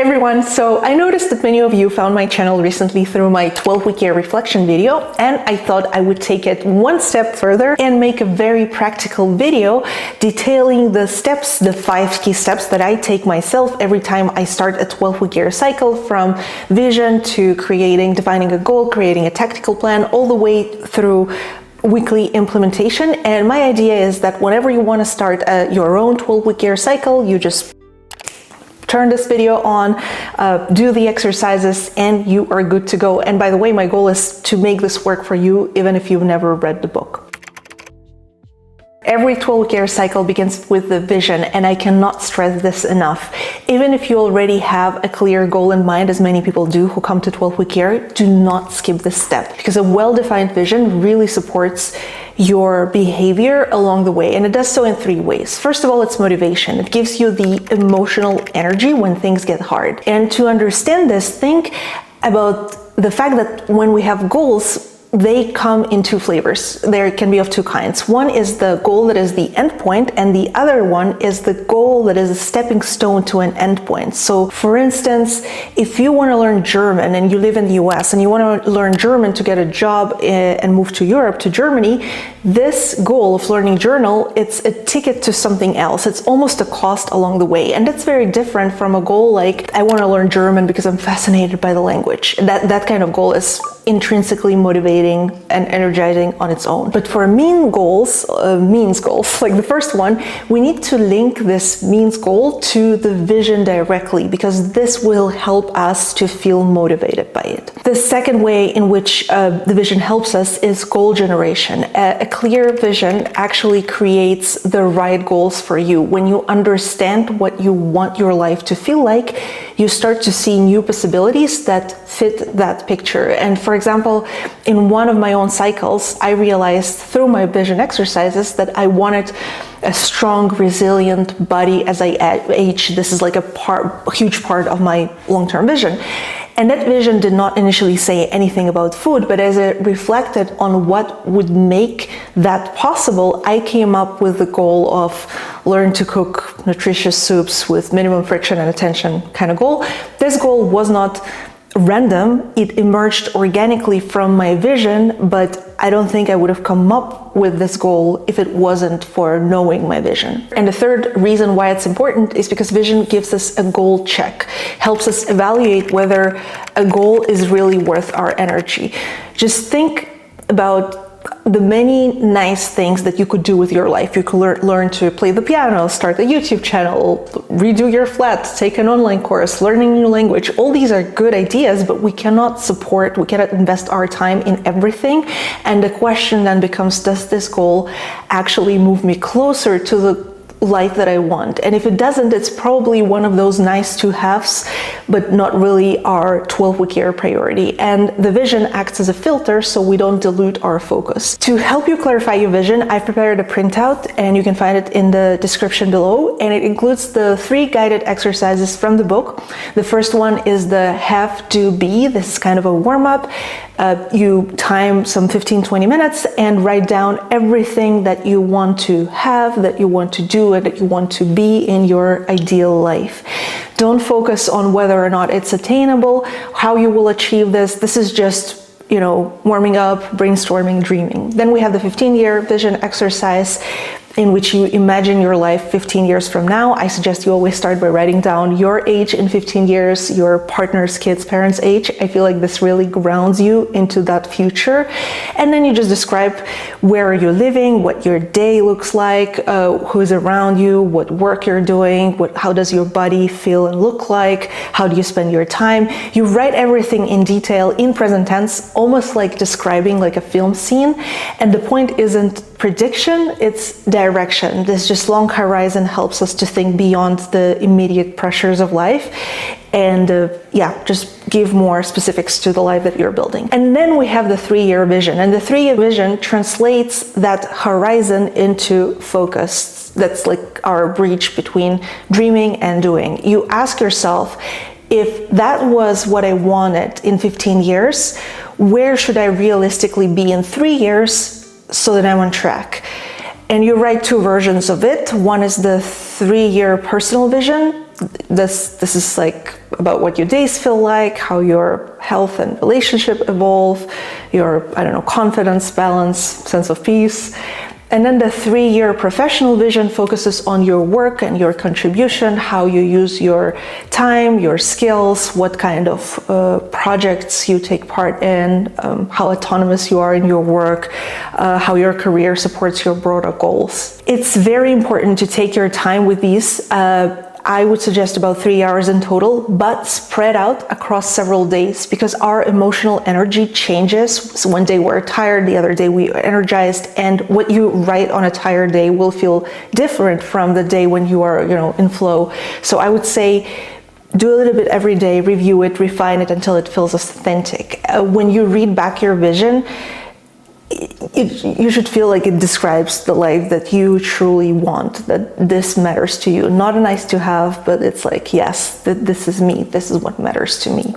everyone, so I noticed that many of you found my channel recently through my 12-week year reflection video, and I thought I would take it one step further and make a very practical video detailing the steps, the 5 key steps that I take myself every time I start a 12-week year cycle, from vision to defining a goal, creating a tactical plan, all the way through weekly implementation. And my idea is that whenever you want to start your own 12-week year cycle, you just turn this video on, do the exercises, and you are good to go. And by the way, my goal is to make this work for you, even if you've never read the book. Every 12-week year cycle begins with the vision, and I cannot stress this enough. Even if you already have a clear goal in mind, as many people do who come to 12-week year, do not skip this step, because a well-defined vision really supports your behavior along the way, and it does so in 3 ways. First of all, it's motivation. It gives you the emotional energy when things get hard. And to understand this, think about the fact that when we have goals, they come in 2 flavors. There can be of 2 kinds. One is the goal that is the end point, and the other one is the goal that is a stepping stone to an end point. So for instance, if you want to learn German and you live in the US and you want to learn German to get a job and move to Europe, to Germany, this goal of learning German, it's a ticket to something else. It's almost a cost along the way. And that's very different from a goal like, I want to learn German because I'm fascinated by the language. That kind of goal is intrinsically motivating and energizing on its own. But for means goals, like the first one, we need to link this means goal to the vision directly, because this will help us to feel motivated by it. The second way in which the vision helps us is goal generation. A clear vision actually creates the right goals for you. When you understand what you want your life to feel like, you start to see new possibilities that fit that picture. And for example, in one of my own cycles, I realized through my vision exercises that I wanted a strong, resilient body as I age. This is like a huge part of my long-term vision. And that vision did not initially say anything about food, but as it reflected on what would make that possible, I came up with the goal of learn to cook nutritious soups with minimum friction and attention kind of goal. This goal was not random. It emerged organically from my vision, but I don't think I would have come up with this goal if it wasn't for knowing my vision. And the third reason why it's important is because vision gives us a goal check, helps us evaluate whether a goal is really worth our energy. Just think about the many nice things that you could do with your life. You could learn to play the piano, start a YouTube channel, redo your flat, take an online course, learning a new language. All these are good ideas, but we cannot invest our time in everything. And the question then becomes, does this goal actually move me closer to the life that I want? And if it doesn't, it's probably one of those nice to haves, but not really our 12-week year priority. And the vision acts as a filter so we don't dilute our focus. To help you clarify your vision, I've prepared a printout, and you can find it in the description below. And it includes the 3 guided exercises from the book. The first one is the have, do, be. This is kind of a warm-up. You time some 15-20 minutes and write down everything that you want to have, that you want to do, and that you want to be in your ideal life. Don't focus on whether or not it's attainable, how you will achieve this. This is just, warming up, brainstorming, dreaming. Then we have the 15-year vision exercise, in which you imagine your life 15 years from now. I suggest you always start by writing down your age in 15 years, your partner's, kids, parents' age. I feel like this really grounds you into that future. And then you just describe where are you living, what your day looks like, who's around you, what work you're doing, how does your body feel and look like, how do you spend your time. You write everything in detail in present tense, almost like describing like a film scene. And the point isn't prediction, it's direction. This just long horizon helps us to think beyond the immediate pressures of life and just give more specifics to the life that you're building. And then we have the 3-year vision, and the 3-year vision translates that horizon into focus. That's like our bridge between dreaming and doing. You ask yourself, if that was what I wanted in 15 years, where should I realistically be in 3 years so that I'm on track? And you write 2 versions of it. One is the 3-year personal vision, This is like about what your days feel like, how your health and relationship evolve, your, I don't know, confidence, balance, sense of peace. And then the 3-year professional vision focuses on your work and your contribution, how you use your time, your skills, what kind of projects you take part in, how autonomous you are in your work, how your career supports your broader goals. It's very important to take your time with these. I would suggest about 3 hours in total, but spread out across several days, because our emotional energy changes. So one day we're tired, the other day we're energized, and what you write on a tired day will feel different from the day when you are, in flow. So I would say do a little bit every day, review it, refine it until it feels authentic. When you read back your vision, you should feel like it describes the life that you truly want, that this matters to you. Not a nice to have, but it's like, yes, this is me, this is what matters to me.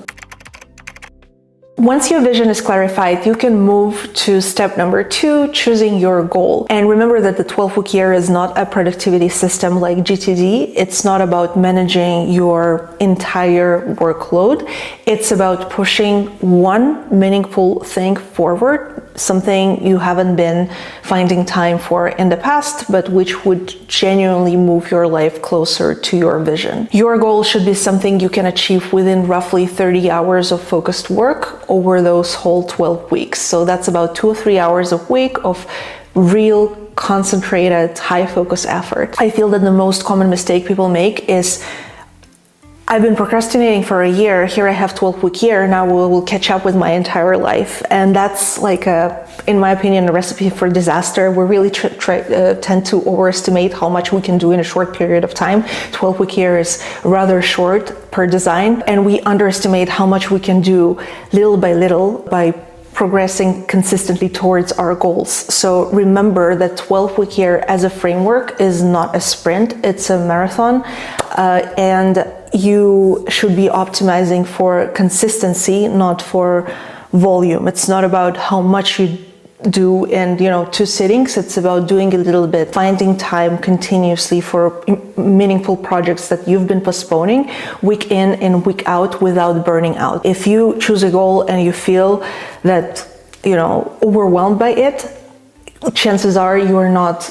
Once your vision is clarified, you can move to step number 2, choosing your goal. And remember that the 12-week year is not a productivity system like GTD. It's not about managing your entire workload. It's about pushing one meaningful thing forward, something you haven't been finding time for in the past, but which would genuinely move your life closer to your vision. Your goal should be something you can achieve within roughly 30 hours of focused work over those whole 12 weeks. So that's about 2 or 3 hours a week of real, concentrated, high focus effort. I feel that the most common mistake people make is, I've been procrastinating for a year, here I have 12-week year, now we'll catch up with my entire life. And that's like in my opinion, a recipe for disaster. We really tend to overestimate how much we can do in a short period of time. 12-week year is rather short per design, and we underestimate how much we can do little by progressing consistently towards our goals. So remember that 12-week year as a framework is not a sprint, it's a marathon, and you should be optimizing for consistency, not for volume. It's not about how much you do in 2 sittings. It's about doing a little bit, finding time continuously for meaningful projects that you've been postponing week in and week out without burning out. If you choose a goal and you feel that overwhelmed by it, chances are you are not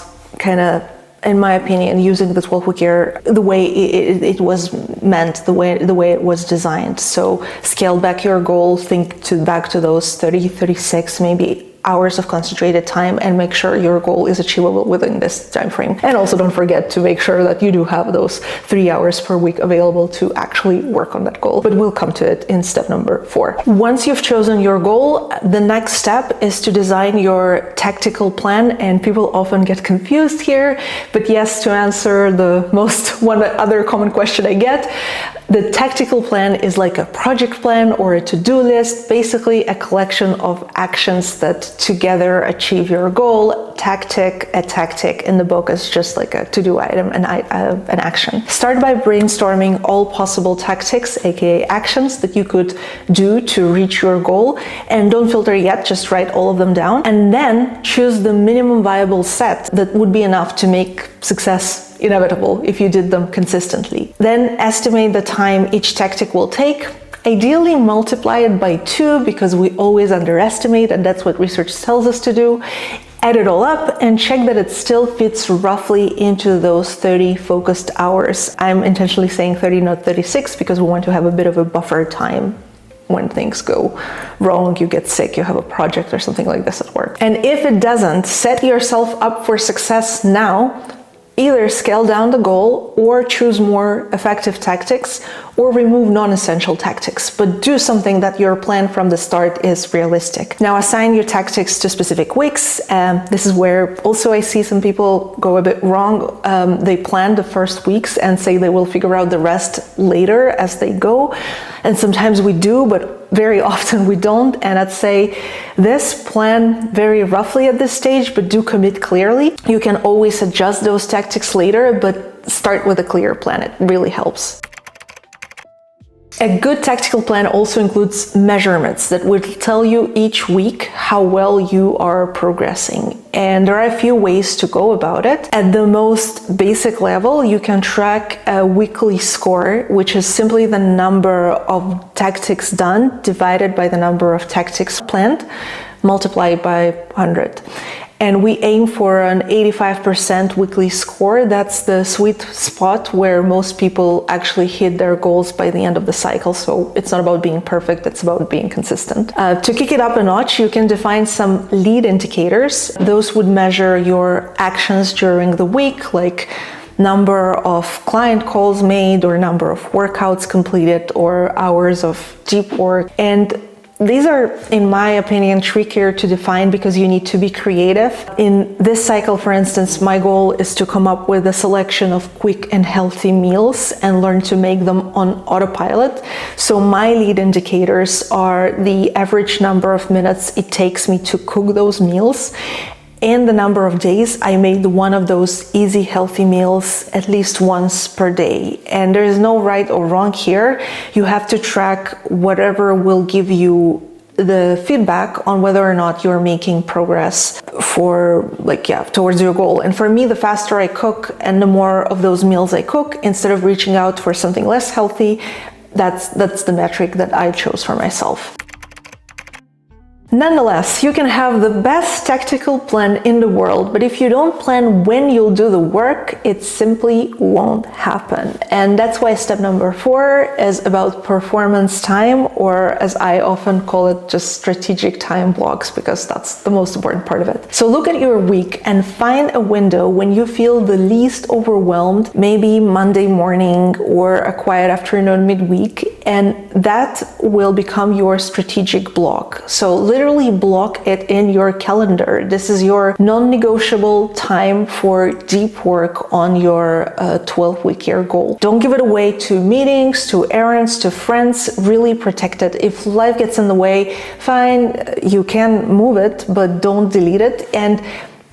in my opinion, using the 12-week year the way it was meant, the way it was designed. So scale back your goal, back to those 30, 36, maybe hours of concentrated time, and make sure your goal is achievable within this time frame. And also don't forget to make sure that you do have those 3 hours per week available to actually work on that goal. But we'll come to it in step number 4. Once you've chosen your goal, the next step is to design your tactical plan. And people often get confused here, but yes, to answer one other common question I get, the tactical plan is like a project plan or a to-do list, basically a collection of actions that together achieve your goal. A tactic in the book is just like a to-do item, an action. Start by brainstorming all possible tactics, aka actions, that you could do to reach your goal, and don't filter yet, just write all of them down, and then choose the minimum viable set that would be enough to make success inevitable if you did them consistently. Then estimate the time each tactic will take. Ideally multiply it by 2, because we always underestimate, and that's what research tells us to do. Add it all up and check that it still fits roughly into those 30 focused hours. I'm intentionally saying 30, not 36, because we want to have a bit of a buffer time when things go wrong, you get sick, you have a project or something like this at work. And if it doesn't, set yourself up for success now. Either scale down the goal or choose more effective tactics, or remove non-essential tactics, but do something that your plan from the start is realistic. Now assign your tactics to specific weeks. This is where also I see some people go a bit wrong. They plan the first weeks and say they will figure out the rest later as they go. And sometimes we do, but very often we don't. And I'd say this, plan very roughly at this stage, but do commit clearly. You can always adjust those tactics later, but start with a clear plan. It really helps. A good tactical plan also includes measurements that will tell you each week how well you are progressing. And there are a few ways to go about it. At the most basic level, you can track a weekly score, which is simply the number of tactics done divided by the number of tactics planned, multiplied by 100. And we aim for an 85% weekly score. That's the sweet spot where most people actually hit their goals by the end of the cycle. So it's not about being perfect, it's about being consistent. To kick it up a notch, you can define some lead indicators. Those would measure your actions during the week, like number of client calls made, or number of workouts completed, or hours of deep work. And these are, in my opinion, trickier to define because you need to be creative. In this cycle, for instance, my goal is to come up with a selection of quick and healthy meals and learn to make them on autopilot. So my lead indicators are the average number of minutes it takes me to cook those meals, and the number of days I made one of those easy, healthy meals at least once per day. And there is no right or wrong here. You have to track whatever will give you the feedback on whether or not you're making progress towards your goal. And for me, the faster I cook and the more of those meals I cook, instead of reaching out for something less healthy, that's the metric that I chose for myself. Nonetheless, you can have the best tactical plan in the world, but if you don't plan when you'll do the work, it simply won't happen. And that's why step number 4 is about performance time, or as I often call it, just strategic time blocks, because that's the most important part of it. So look at your week and find a window when you feel the least overwhelmed, maybe Monday morning or a quiet afternoon midweek, and that will become your strategic block. So literally block it in your calendar. This is your non-negotiable time for deep work on your 12-week year goal. Don't give it away to meetings, to errands, to friends. Really protect it. If life gets in the way, fine, you can move it, but don't delete it. And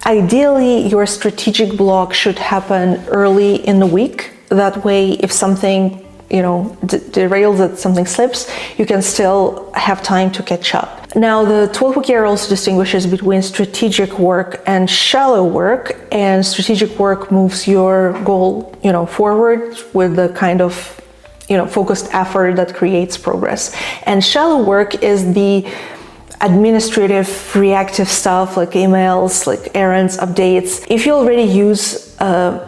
ideally, your strategic block should happen early in the week. That way, if something derails it, something slips, you can still have time to catch up. Now, the 12-week year also distinguishes between strategic work and shallow work, and strategic work moves your goal, forward with the kind of, focused effort that creates progress. And shallow work is the administrative, reactive stuff like emails, like errands, updates. If you already use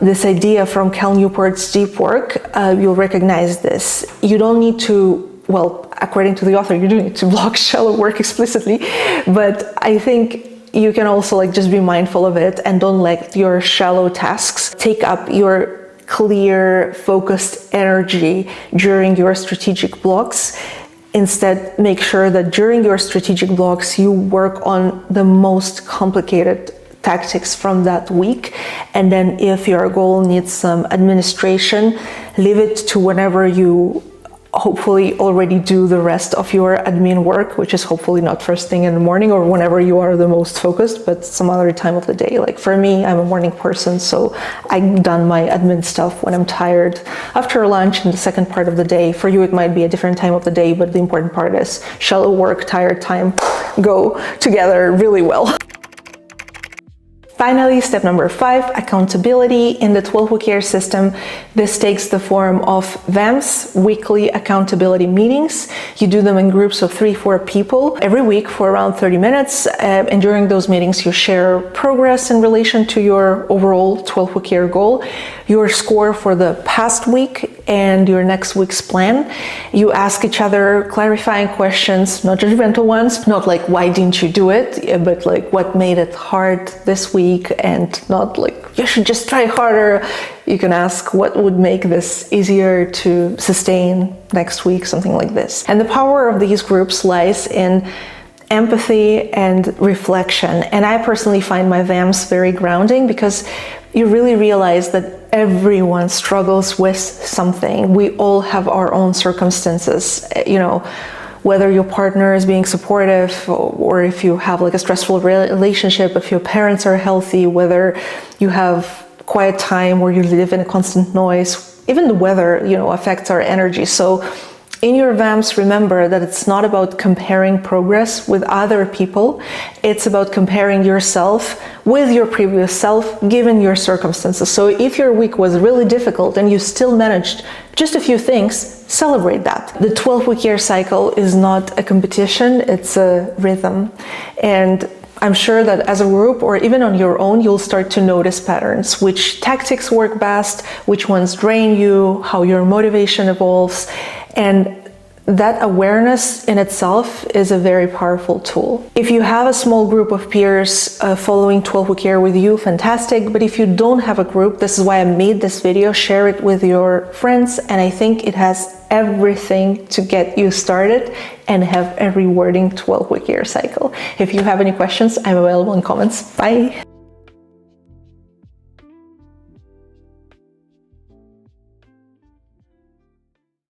this idea from Cal Newport's deep work, you'll recognize this. You don't need to, according to the author, you do need to block shallow work explicitly, but I think you can also just be mindful of it and don't let your shallow tasks take up your clear, focused energy during your strategic blocks. Instead, make sure that during your strategic blocks, you work on the most complicated tactics from that week. And then if your goal needs some administration, leave it to whenever you hopefully already do the rest of your admin work, which is hopefully not first thing in the morning or whenever you are the most focused, but some other time of the day. Like for me, I'm a morning person, so I've done my admin stuff when I'm tired after lunch in the second part of the day. For you, it might be a different time of the day, but the important part is shallow work, tired time go together really well. Finally, step number 5, accountability. In the 12-week year system, this takes the form of VAMs, weekly accountability meetings. You do them in groups of 3-4 people every week for around 30 minutes. And during those meetings, you share progress in relation to your overall 12-week year goal, your score for the past week, and your next week's plan. You ask each other clarifying questions, not judgmental ones, not like, why didn't you do it? But like, what made it hard this week? And not like, you should just try harder. You can ask, what would make this easier to sustain next week, something like this. And the power of these groups lies in empathy and reflection. And I personally find my VAMs very grounding because you really realize that everyone struggles with something. We all have our own circumstances, whether your partner is being supportive or if you have like a stressful relationship, if your parents are healthy, whether you have quiet time or you live in a constant noise, even the weather, affects our energy. So in your VAMs, remember that it's not about comparing progress with other people. It's about comparing yourself with your previous self, given your circumstances. So if your week was really difficult and you still managed just a few things, celebrate that. The 12-week year cycle is not a competition, it's a rhythm. And I'm sure that as a group or even on your own, you'll start to notice patterns, which tactics work best, which ones drain you, how your motivation evolves. And that awareness in itself is a very powerful tool. If you have a small group of peers following 12-week year with you, fantastic. But if you don't have a group, this is why I made this video, share it with your friends. And I think it has everything to get you started and have a rewarding 12-week year cycle. If you have any questions, I'm available in comments. Bye.